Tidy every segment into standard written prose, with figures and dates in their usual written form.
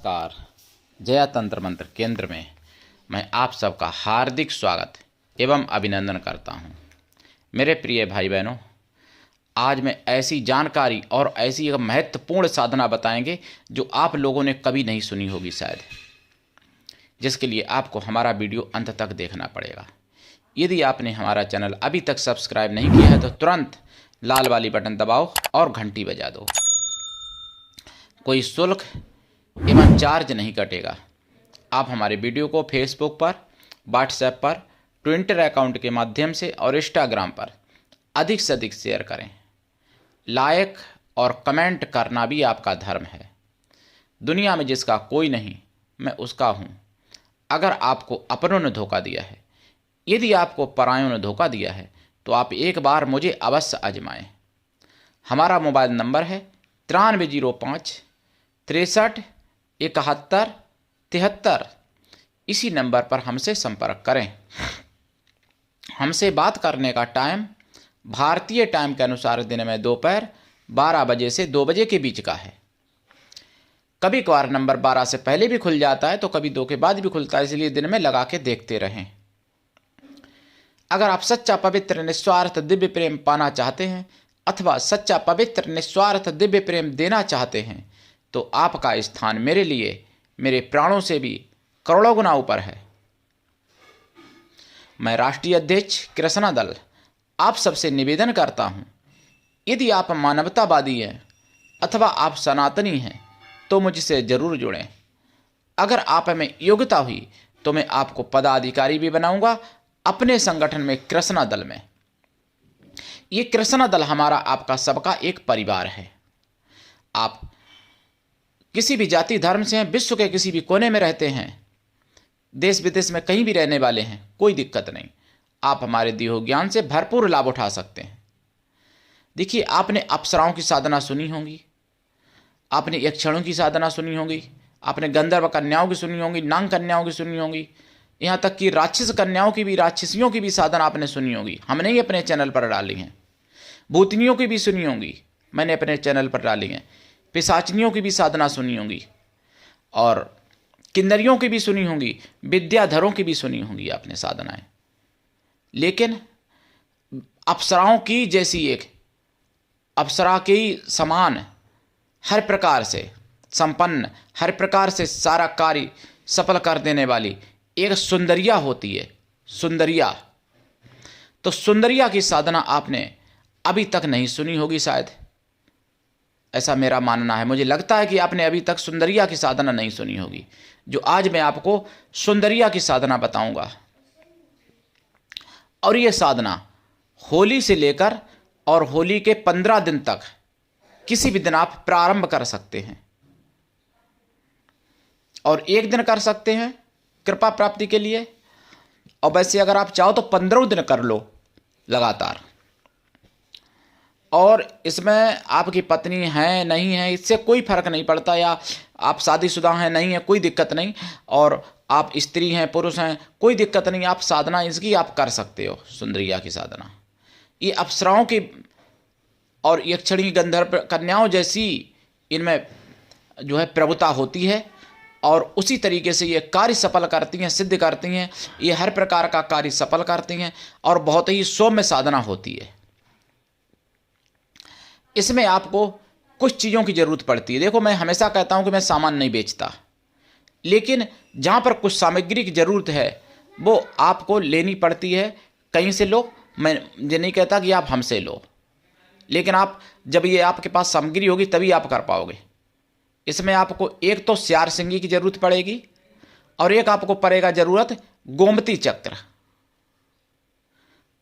नमस्कार। जया तंत्र मंत्र केंद्र में मैं आप सबका हार्दिक स्वागत एवं अभिनंदन करता हूं। मेरे प्रिय भाई बहनों, आज मैं ऐसी जानकारी और ऐसी एक महत्वपूर्ण साधना बताएंगे जो आप लोगों ने कभी नहीं सुनी होगी शायद, जिसके लिए आपको हमारा वीडियो अंत तक देखना पड़ेगा। यदि आपने हमारा चैनल अभी तक सब्सक्राइब नहीं किया है तो तुरंत लाल वाली बटन दबाओ और घंटी बजा दो। कोई शुल्क एवं चार्ज नहीं कटेगा। आप हमारे वीडियो को फेसबुक पर, व्हाट्सएप पर, ट्विटर अकाउंट के माध्यम से और इंस्टाग्राम पर अधिक से अधिक शेयर करें। लाइक और कमेंट करना भी आपका धर्म है। दुनिया में जिसका कोई नहीं, मैं उसका हूँ। अगर आपको अपनों ने धोखा दिया है, यदि आपको परायों ने धोखा दिया है, तो आप एक बार मुझे अवश्य आजमाएं। हमारा मोबाइल नंबर है 9305 63 71 73। इसी नंबर पर हमसे संपर्क करें। हमसे बात करने का टाइम भारतीय टाइम के अनुसार दिन में दोपहर 12 बजे से 2 बजे के बीच का है। कभी कभार नंबर 12 से पहले भी खुल जाता है तो कभी 2 के बाद भी खुलता है, इसलिए दिन में लगा के देखते रहें। अगर आप सच्चा पवित्र निस्वार्थ दिव्य प्रेम पाना चाहते हैं अथवा सच्चा पवित्र निस्वार्थ दिव्य प्रेम देना चाहते हैं तो आपका स्थान मेरे लिए मेरे प्राणों से भी करोड़ों गुना ऊपर है। मैं राष्ट्रीय अध्यक्ष कृष्णा दल आप सबसे निवेदन करता हूं, यदि आप मानवतावादी हैं अथवा आप सनातनी हैं तो मुझसे जरूर जुड़ें। अगर आप में योग्यता हुई तो मैं आपको पदाधिकारी भी बनाऊंगा अपने संगठन में, कृष्णा दल में। ये कृष्णा दल हमारा आपका सबका एक परिवार है। आप किसी भी जाति धर्म से हैं, विश्व के किसी भी कोने में रहते हैं, देश विदेश में कहीं भी रहने वाले हैं, कोई दिक्कत नहीं। आप हमारे दिए हुए ज्ञान से भरपूर लाभ उठा सकते हैं। देखिए, आपने अप्सराओं की साधना सुनी होगी, आपने यक्षणों की साधना सुनी होगी, आपने गंधर्व कन्याओं की सुनी होगी, नाग कन्याओं की सुनी होगी, यहाँ तक कि राक्षस कन्याओं की भी, राक्षसियों की भी साधना आपने सुनी होगी। हमने ही अपने चैनल पर डाली हैं। भूतनियों की भी सुनी होंगी, मैंने अपने चैनल पर डाली हैं। पिशाचनियों की भी साधना सुनी होंगी और किन्नरियों की भी सुनी होंगी, विद्याधरों की भी सुनी होंगी आपने साधनाएं। लेकिन अप्सराओं की जैसी, एक अप्सरा के समान हर प्रकार से संपन्न, हर प्रकार से सारा कार्य सफल कर देने वाली एक सुंदरिया होती है। सुंदरिया, तो सुंदरिया की साधना आपने अभी तक नहीं सुनी होगी शायद, ऐसा मेरा मानना है। मुझे लगता है कि आपने अभी तक सुंदरिया की साधना नहीं सुनी होगी, जो आज मैं आपको सुंदरिया की साधना बताऊंगा। और यह साधना होली से लेकर और होली के 15 दिन तक किसी भी दिन आप प्रारंभ कर सकते हैं और एक दिन कर सकते हैं कृपा प्राप्ति के लिए। और वैसे अगर आप चाहो तो 15 दिन कर लो लगातार। और इसमें आपकी पत्नी है नहीं है इससे कोई फर्क नहीं पड़ता, या आप शादीशुदा हैं नहीं है कोई दिक्कत नहीं, और आप स्त्री हैं पुरुष हैं कोई दिक्कत नहीं। आप साधना इसकी आप कर सकते हो। सुंदरिया की साधना ये अप्सराओं की और यक्षणी गंधर्व कन्याओं जैसी इनमें जो है प्रभुता होती है, और उसी तरीके से ये कार्य सफल करती हैं, सिद्ध करती हैं। ये हर प्रकार का कार्य सफल करती हैं और बहुत ही सौम्य साधना होती है। इसमें आपको कुछ चीज़ों की ज़रूरत पड़ती है। देखो, मैं हमेशा कहता हूं कि मैं सामान नहीं बेचता, लेकिन जहां पर कुछ सामग्री की ज़रूरत है वो आपको लेनी पड़ती है। कहीं से लो, मैं ये नहीं कहता कि आप हमसे लो, लेकिन आप जब ये आपके पास सामग्री होगी तभी आप कर पाओगे। इसमें आपको एक तो श्यार सिंगी की ज़रूरत पड़ेगी और एक आपको पड़ेगा ज़रूरत गोमती चक्र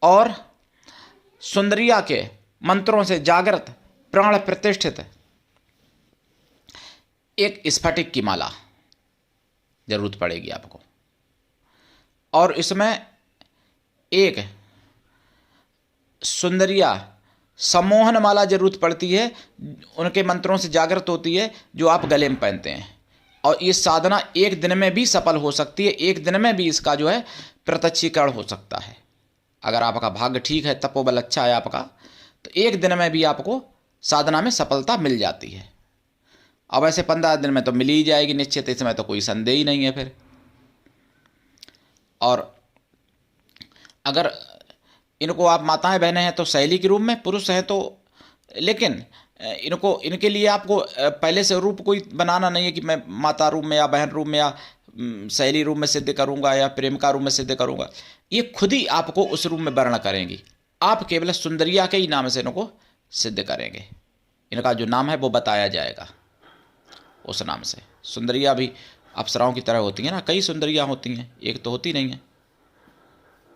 और सुंदरिया के मंत्रों से जागृत प्राण प्रतिष्ठित एक स्फटिक की माला जरूरत पड़ेगी आपको। और इसमें एक सुंदरिया सम्मोहन माला जरूरत पड़ती है, उनके मंत्रों से जागृत होती है, जो आप गले में पहनते हैं। और ये साधना एक दिन में भी सफल हो सकती है, एक दिन में भी इसका जो है प्रत्यक्षीकरण हो सकता है। अगर आपका भाग्य ठीक है, तपोबल अच्छा है आपका, तो एक दिन में भी आपको साधना में सफलता मिल जाती है। अब ऐसे 15 दिन में तो मिल ही जाएगी निश्चित, इसमें तो कोई संदेह ही नहीं है फिर। और अगर इनको आप माताएं बहनें हैं तो सहेली के रूप में, पुरुष हैं तो, लेकिन इनके लिए आपको पहले से रूप कोई बनाना नहीं है कि मैं माता रूप में या बहन रूप में या सहेली रूप में सिद्ध करूंगा या प्रेमिका रूप में सिद्ध करूंगा। ये खुद ही आपको उस रूप में वर्ण करेंगी। आप केवल सुंदरिया के ही नाम से इनको सिद्ध करेंगे। इनका जो नाम है वो बताया जाएगा उस नाम से। सुंदरिया भी अप्सराओं की तरह होती हैं ना, कई सुंदरियाँ होती हैं, एक तो होती नहीं है।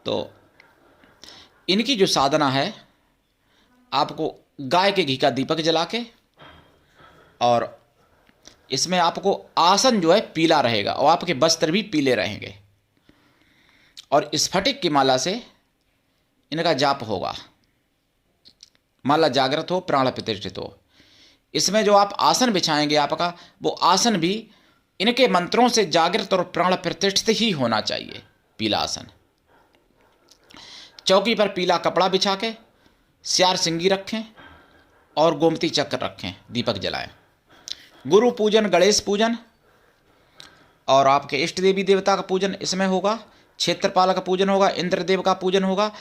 तो इनकी जो साधना है, आपको गाय के घी का दीपक जला के, और इसमें आपको आसन जो है पीला रहेगा और आपके वस्त्र भी पीले रहेंगे, और स्फटिक की माला से इनका जाप होगा। माला जागृत हो, प्राण प्रतिष्ठित हो। इसमें जो आप आसन बिछाएंगे आपका, वो आसन भी इनके मंत्रों से जागृत और प्राण प्रतिष्ठित ही होना चाहिए। पीला आसन, चौकी पर पीला कपड़ा बिछा के श्यार सिंगी रखें और गोमती चक्र रखें, दीपक जलाएं। गुरु पूजन, गणेश पूजन और आपके इष्ट देवी देवता का पूजन इसमें होगा। क्षेत्रपाल का पूजन होगा, इंद्रदेव का पूजन होगा,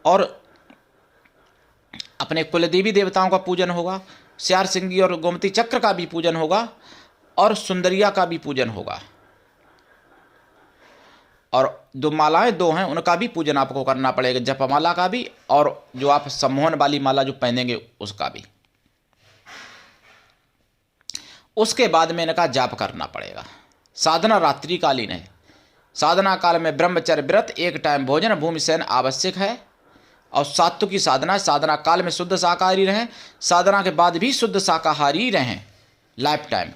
और अपने कुल देवी देवताओं का पूजन होगा। श्यार सिंगी और गोमती चक्र का भी पूजन होगा, और सुंदरिया का भी पूजन होगा, और जो मालाएं दो हैं उनका भी पूजन आपको करना पड़ेगा, जपमाला का भी, और जो आप सम्मोहन वाली माला जो पहनेंगे उसका भी। उसके बाद में इनका जाप करना पड़ेगा। साधना रात्रिकालीन है। साधना काल में ब्रह्मचर्य व्रत, एक टाइम भोजन, भूमि शयन आवश्यक है, और सात्विक की साधना। साधना काल में शुद्ध शाकाहारी रहें, साधना के बाद भी शुद्ध शाकाहारी रहें लाइफ टाइम।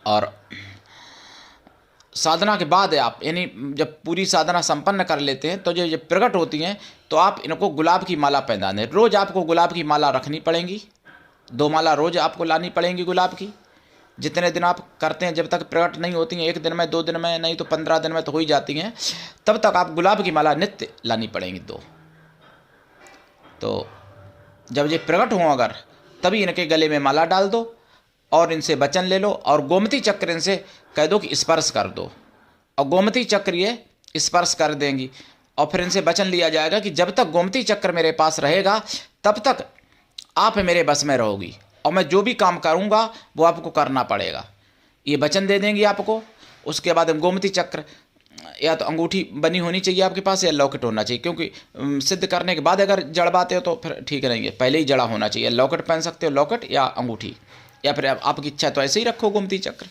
और साधना के बाद आप, यानी जब पूरी साधना संपन्न कर लेते हैं तो जब प्रकट होती हैं तो आप इनको गुलाब की माला पहना दें। रोज़ आपको गुलाब की माला रखनी पड़ेगी, 2 माला रोज़ आपको लानी पड़ेंगी गुलाब की। जितने दिन आप करते हैं, जब तक प्रकट नहीं होती हैं, 1 दिन में, 2 दिन में, नहीं तो 15 दिन में तो हो ही जाती हैं, तब तक आप गुलाब की माला नित्य लानी पड़ेंगी 2। तो जब ये प्रकट हों अगर, तभी इनके गले में माला डाल दो और इनसे वचन ले लो, और गोमती चक्र इनसे कह दो कि स्पर्श कर दो, और गोमती चक्र ये स्पर्श कर देंगी। और फिर इनसे वचन लिया जाएगा कि जब तक गोमती चक्र मेरे पास रहेगा तब तक आप मेरे बस में रहोगी, और मैं जो भी काम करूंगा वो आपको करना पड़ेगा। ये वचन दे देंगी आपको। उसके बाद गोमती चक्र, या तो अंगूठी बनी होनी चाहिए आपके पास, या लॉकेट होना चाहिए, क्योंकि सिद्ध करने के बाद अगर जड़वाते हो तो फिर ठीक नहीं है, पहले ही जड़ा होना चाहिए। लॉकेट पहन सकते हो, लॉकेट या अंगूठी, या फिर आपकी इच्छा तो ऐसे ही रखो गोमती चक्र,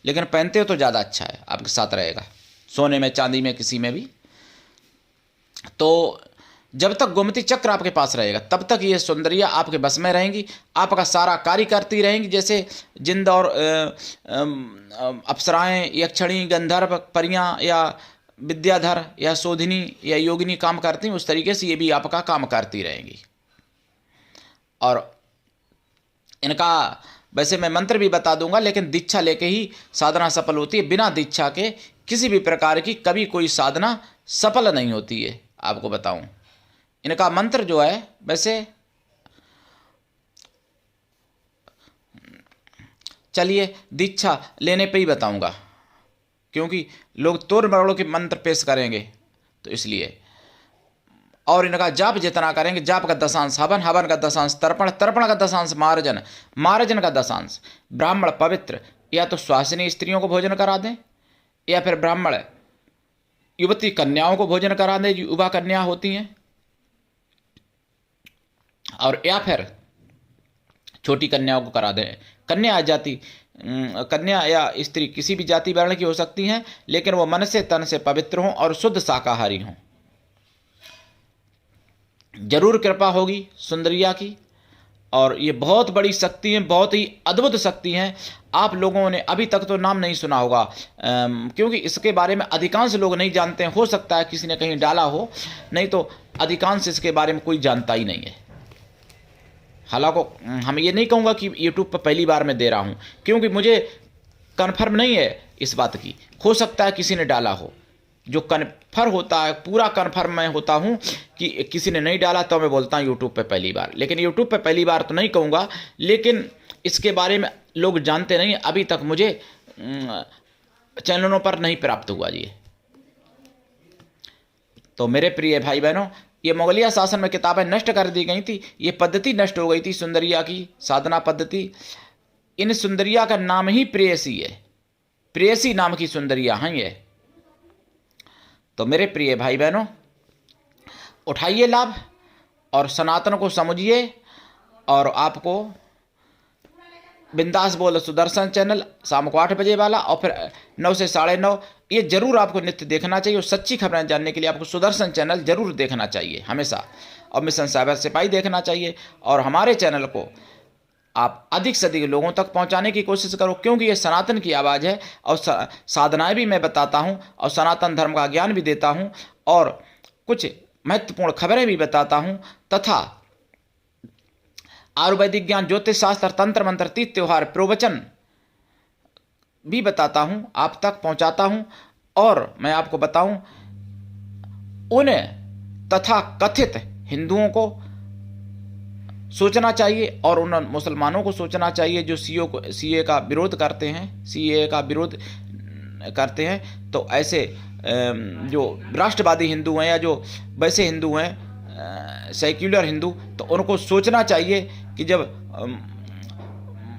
लेकिन पहनते हो तो ज़्यादा अच्छा है, आपके साथ रहेगा, सोने में, चांदी में, किसी में भी। तो जब तक गोमती चक्र आपके पास रहेगा तब तक ये सुंदरिया आपके बस में रहेंगी, आपका सारा कार्य करती रहेंगी। जैसे जिंद और अप्सराएं, यक्षणी, गंधर्व, परियां या विद्याधर या शोधिनी या योगिनी काम करती हैं, उस तरीके से ये भी आपका काम करती रहेंगी। और इनका वैसे मैं मंत्र भी बता दूंगा, लेकिन दीक्षा लेके ही साधना सफल होती है। बिना दीक्षा के किसी भी प्रकार की कभी कोई साधना सफल नहीं होती है। आपको बताऊं, इनका मंत्र जो है, वैसे चलिए दीक्षा लेने पे ही बताऊंगा, क्योंकि लोग तोड़ मरोड़ के मंत्र पेश करेंगे, तो इसलिए। और इनका जाप जितना करेंगे, जाप का 10 हवन, हवन का 10 तर्पण, तर्पण का 10 मार्जन, मार्जन का 10 ब्राह्मण पवित्र, या तो स्वासिनी स्त्रियों को भोजन करा दें, या फिर ब्राह्मण युवती कन्याओं को भोजन करा दें, युवा कन्या होती हैं, और या फिर छोटी कन्याओं को करा दें। कन्या जाति, कन्या या स्त्री किसी भी जाति वर्ण की हो सकती हैं, लेकिन वो मन से तन से पवित्र हों और शुद्ध शाकाहारी हों। जरूर कृपा होगी सुंदरिया की, और ये बहुत बड़ी शक्ति है, बहुत ही अद्भुत शक्ति है। आप लोगों ने अभी तक तो नाम नहीं सुना होगा, क्योंकि इसके बारे में अधिकांश लोग नहीं जानते हैं। हो सकता है किसी ने कहीं डाला हो, नहीं तो अधिकांश इसके बारे में कोई जानता ही नहीं है। हालांकि हम ये नहीं कहूँगा कि यूट्यूब पर पहली बार मैं दे रहा हूँ, क्योंकि मुझे कन्फर्म नहीं है इस बात की, हो सकता है किसी ने डाला हो, जो कन्फर्म होता है, पूरा कन्फर्म मैं होता हूँ कि किसी ने नहीं डाला तो मैं बोलता हूँ यूट्यूब पे पहली बार। लेकिन यूट्यूब पे पहली बार तो नहीं कहूँगा, लेकिन इसके बारे में लोग जानते नहीं, अभी तक मुझे चैनलों पर नहीं प्राप्त हुआ जी। तो मेरे प्रिय भाई बहनों, ये मुगलिया शासन में किताबें नष्ट कर दी गई थी, ये पद्धति नष्ट हो गई थी सुंदरिया की साधना पद्धति। इन सुंदरिया का नाम ही प्रेयसी है, प्रेयसी नाम की सुंदरिया हैं ये। तो मेरे प्रिय भाई बहनों, उठाइए लाभ और सनातन को समझिए। और आपको बिंदास बोल सुदर्शन चैनल शाम को 8 बजे वाला और फिर 9 से 9:30 ये जरूर आपको नित्य देखना चाहिए। और सच्ची खबरें जानने के लिए आपको सुदर्शन चैनल जरूर देखना चाहिए हमेशा, और मिशन साइबर सिपाही देखना चाहिए। और हमारे चैनल को आप अधिक से अधिक लोगों तक पहुंचाने की कोशिश करो, क्योंकि ये सनातन की आवाज़ है और साधनाएं भी मैं बताता हूं और सनातन धर्म का ज्ञान भी देता हूं और कुछ महत्वपूर्ण खबरें भी बताता हूं, तथा आयुर्वेदिक ज्ञान, ज्योतिष शास्त्र, तंत्र मंत्र, तीज त्योहार, प्रवचन भी बताता हूं, आप तक पहुंचाता हूं। और मैं आपको बताऊं, उन तथा कथित हिंदुओं को सोचना चाहिए और उन मुसलमानों को सोचना चाहिए जो सीए का विरोध करते हैं, सीए का विरोध करते हैं। तो ऐसे जो राष्ट्रवादी हिंदू हैं या जो वैसे हिंदू हैं, सेक्युलर हिंदू, तो उनको सोचना चाहिए कि जब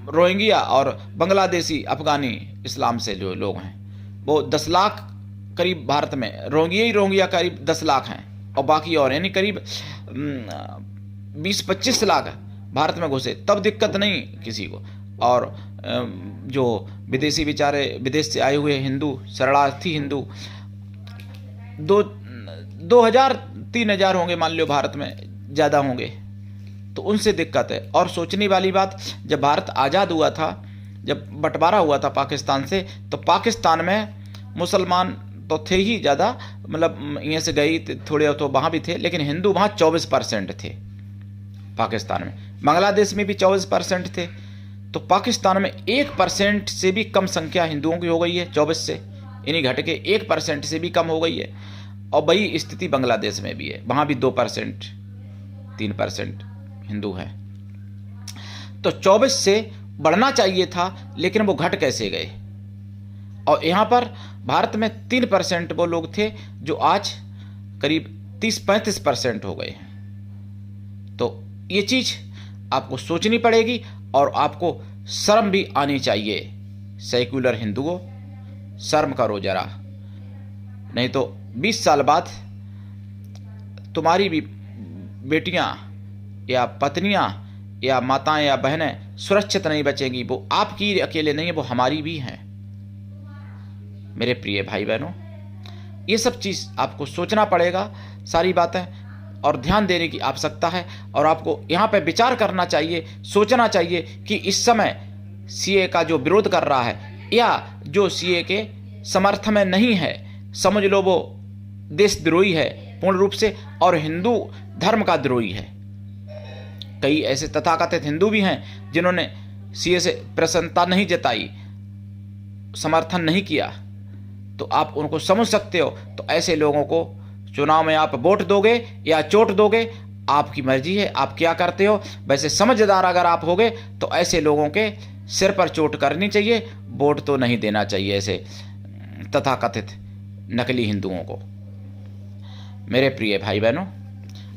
रोहिंग्या और बांग्लादेशी अफगानी इस्लाम से जो लोग हैं वो 10 लाख करीब भारत में, रोहिंग्या करीब 10 लाख हैं और बाकी और यानी करीब 20-25 लाख भारत में घुसे, तब दिक्कत नहीं किसी को। और जो विदेशी बेचारे विदेश से आए हुए हिंदू, शरणार्थी हिंदू 2,000-3,000 होंगे मान लो, भारत में ज़्यादा होंगे, तो उनसे दिक्कत है। और सोचने वाली बात, जब भारत आज़ाद हुआ था, जब बंटवारा हुआ था पाकिस्तान से, तो पाकिस्तान में मुसलमान तो थे ही ज़्यादा, मतलब यहाँ से गई थोड़े तो वहाँ भी थे, लेकिन हिंदू वहाँ 24% थे पाकिस्तान में। बांग्लादेश में भी 24% थे। तो पाकिस्तान में 1% से भी कम संख्या हिंदुओं की हो गई है, 24 से, इन्हीं घट के 1% से भी कम हो गई है। और वही स्थिति बांग्लादेश में भी है, वहाँ भी 2%, 3% हिंदू हैं। तो 24 से बढ़ना चाहिए था, लेकिन वो घट कैसे गए। और यहाँ पर भारत में 3% वो लोग थे जो आज करीब 30-35% हो गए हैं। तो ये चीज़ आपको सोचनी पड़ेगी और आपको शर्म भी आनी चाहिए। सेक्युलर हिंदुओं, शर्म करो जरा, नहीं तो 20 साल बाद तुम्हारी भी बेटियां या पत्नियां या माताएं या बहनें सुरक्षित नहीं बचेंगी। वो आपकी अकेले नहीं है, वो हमारी भी हैं। मेरे प्रिय भाई बहनों, ये सब चीज़ आपको सोचना पड़ेगा, सारी बातें, और ध्यान देने की आवश्यकता है। और आपको यहाँ पे विचार करना चाहिए, सोचना चाहिए कि इस समय सीए का जो विरोध कर रहा है या जो सीए के समर्थन में नहीं है, समझ लो वो देशद्रोही है पूर्ण रूप से और हिंदू धर्म का द्रोही है। कई ऐसे तथाकथित हिंदू भी हैं जिन्होंने सीए से प्रसन्नता नहीं जताई, समर्थन नहीं किया, तो आप उनको समझ सकते हो। तो ऐसे लोगों को चुनाव में आप वोट दोगे या चोट दोगे, आपकी मर्जी है, आप क्या करते हो। वैसे समझदार अगर आप होगे तो ऐसे लोगों के सिर पर चोट करनी चाहिए, वोट तो नहीं देना चाहिए ऐसे तथाकथित नकली हिंदुओं को। मेरे प्रिय भाई बहनों,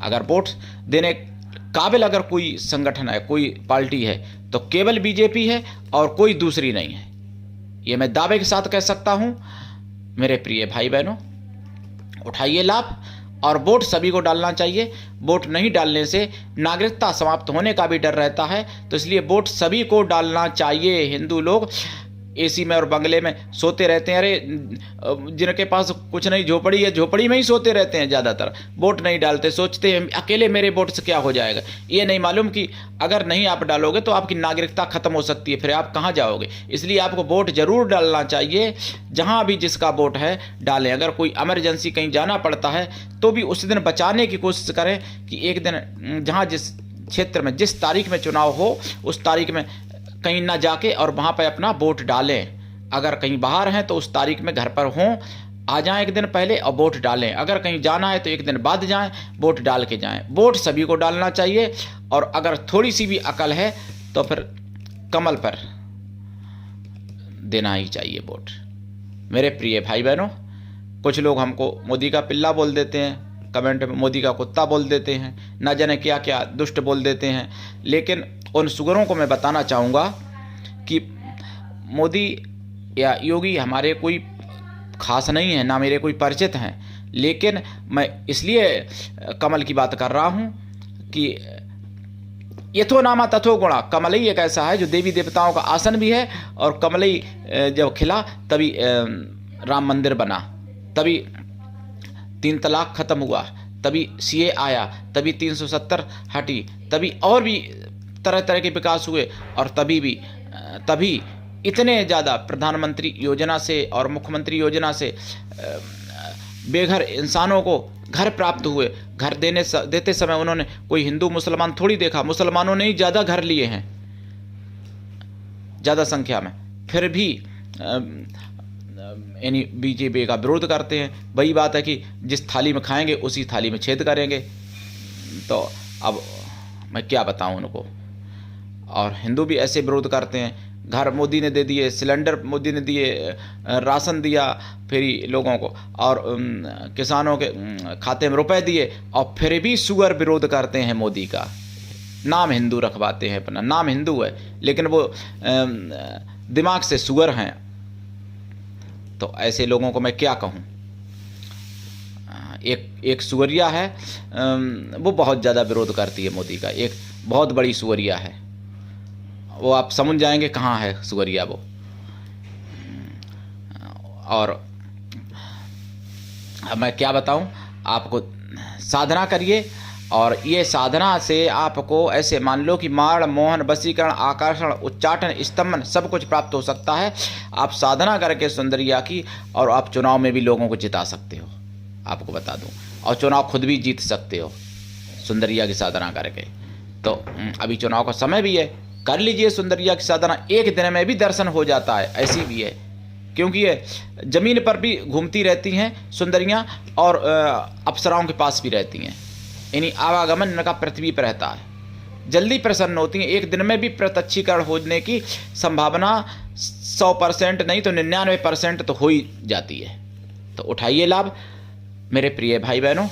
अगर वोट देने काबिल अगर कोई संगठन है, कोई पार्टी है, तो केवल बीजेपी है और कोई दूसरी नहीं है, ये मैं दावे के साथ कह सकता हूं। मेरे प्रिय भाई बहनों, उठाइए लाभ और वोट सभी को डालना चाहिए। वोट नहीं डालने से नागरिकता समाप्त होने का भी डर रहता है, तो इसलिए वोट सभी को डालना चाहिए। हिंदू लोग एसी में और बंगले में सोते रहते हैं, अरे जिनके पास कुछ नहीं, झोपड़ी है, झोपड़ी में ही सोते रहते हैं ज़्यादातर, वोट नहीं डालते, सोचते हैं अकेले मेरे वोट से क्या हो जाएगा। ये नहीं मालूम कि अगर नहीं आप डालोगे तो आपकी नागरिकता खत्म हो सकती है, फिर आप कहाँ जाओगे। इसलिए आपको वोट जरूर डालना चाहिए, जहाँ भी जिसका वोट है डालें। अगर कोई इमरजेंसी कहीं जाना पड़ता है तो भी उस दिन बचाने की कोशिश करें कि एक दिन जहाँ जिस क्षेत्र में जिस तारीख में चुनाव हो उस तारीख में कहीं ना जाके और वहाँ पर अपना वोट डालें। अगर कहीं बाहर हैं तो उस तारीख में घर पर हों आ जाएं एक दिन पहले और वोट डालें। अगर कहीं जाना है तो एक दिन बाद जाएं, वोट डाल के जाएं। वोट सभी को डालना चाहिए, और अगर थोड़ी सी भी अकल है तो फिर कमल पर देना ही चाहिए वोट। मेरे प्रिय भाई बहनों, कुछ लोग हमको मोदी का पिल्ला बोल देते हैं, कमेंट में मोदी का कुत्ता बोल देते हैं, ना जाने क्या क्या दुष्ट बोल देते हैं। लेकिन उन सुगरों को मैं बताना चाहूँगा कि मोदी या योगी हमारे कोई खास नहीं है, ना मेरे कोई परिचित हैं। लेकिन मैं इसलिए कमल की बात कर रहा हूँ कि यथो नामा तथो गुणा। कमलई एक ऐसा है जो देवी देवताओं का आसन भी है, और कमलई जब खिला तभी राम मंदिर बना, तभी 3 तलाक खत्म हुआ, तभी सीए आया, तभी 370 हटी, तभी और भी तरह तरह के विकास हुए, और तभी इतने ज़्यादा प्रधानमंत्री योजना से और मुख्यमंत्री योजना से बेघर इंसानों को घर प्राप्त हुए। घर देते समय उन्होंने कोई हिंदू मुसलमान थोड़ी देखा, मुसलमानों ने ही ज़्यादा घर लिए हैं, ज़्यादा संख्या में। फिर भी यानी बीजेपी का विरोध करते हैं। वही बात है कि जिस थाली में खाएंगे उसी थाली में छेद करेंगे। तो अब मैं क्या बताऊं उनको। और हिंदू भी ऐसे विरोध करते हैं। घर मोदी ने दे दिए, सिलेंडर मोदी ने दिए, राशन दिया फ्री लोगों को, और किसानों के खाते में रुपए दिए, और फिर भी शुगर विरोध करते हैं मोदी का। नाम हिंदू रखवाते हैं, अपना नाम हिंदू है लेकिन वो दिमाग से शुगर हैं। तो ऐसे लोगों को मैं क्या कहूँ। एक सुअरिया है, वो बहुत ज़्यादा विरोध करती है मोदी का। एक बहुत बड़ी सुअरिया है, वो आप समझ जाएंगे कहाँ है सुअरिया वो। और अब मैं क्या बताऊं आपको। साधना करिए, और ये साधना से आपको ऐसे मान लो कि माण, मोहन, वशीकरण, आकर्षण, उच्चाटन, स्तंभन सब कुछ प्राप्त हो सकता है। आप साधना करके सुंदरिया की, और आप चुनाव में भी लोगों को जिता सकते हो, आपको बता दूं। और चुनाव खुद भी जीत सकते हो सुंदरिया की साधना करके। तो अभी चुनाव का समय भी है, कर लीजिए सुंदरिया की साधना। एक दिन में भी दर्शन हो जाता है, ऐसी भी है। क्योंकि ये जमीन पर भी घूमती रहती हैं सुंदरियां, और अप्सराओं के पास भी रहती हैं। यानी आवागमन इनका पृथ्वी पर रहता है। जल्दी प्रसन्न होती हैं। एक दिन में भी प्रत्यक्षीकरण होने की संभावना 100% नहीं तो 99% तो हो ही जाती है। तो उठाइए लाभ मेरे प्रिय भाई बहनों,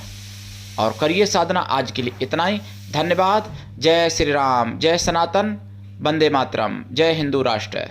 और करिए साधना। आज के लिए इतना ही। धन्यवाद। जय श्री राम, जय सनातन, वंदे मातरम, जय हिंदू राष्ट्र।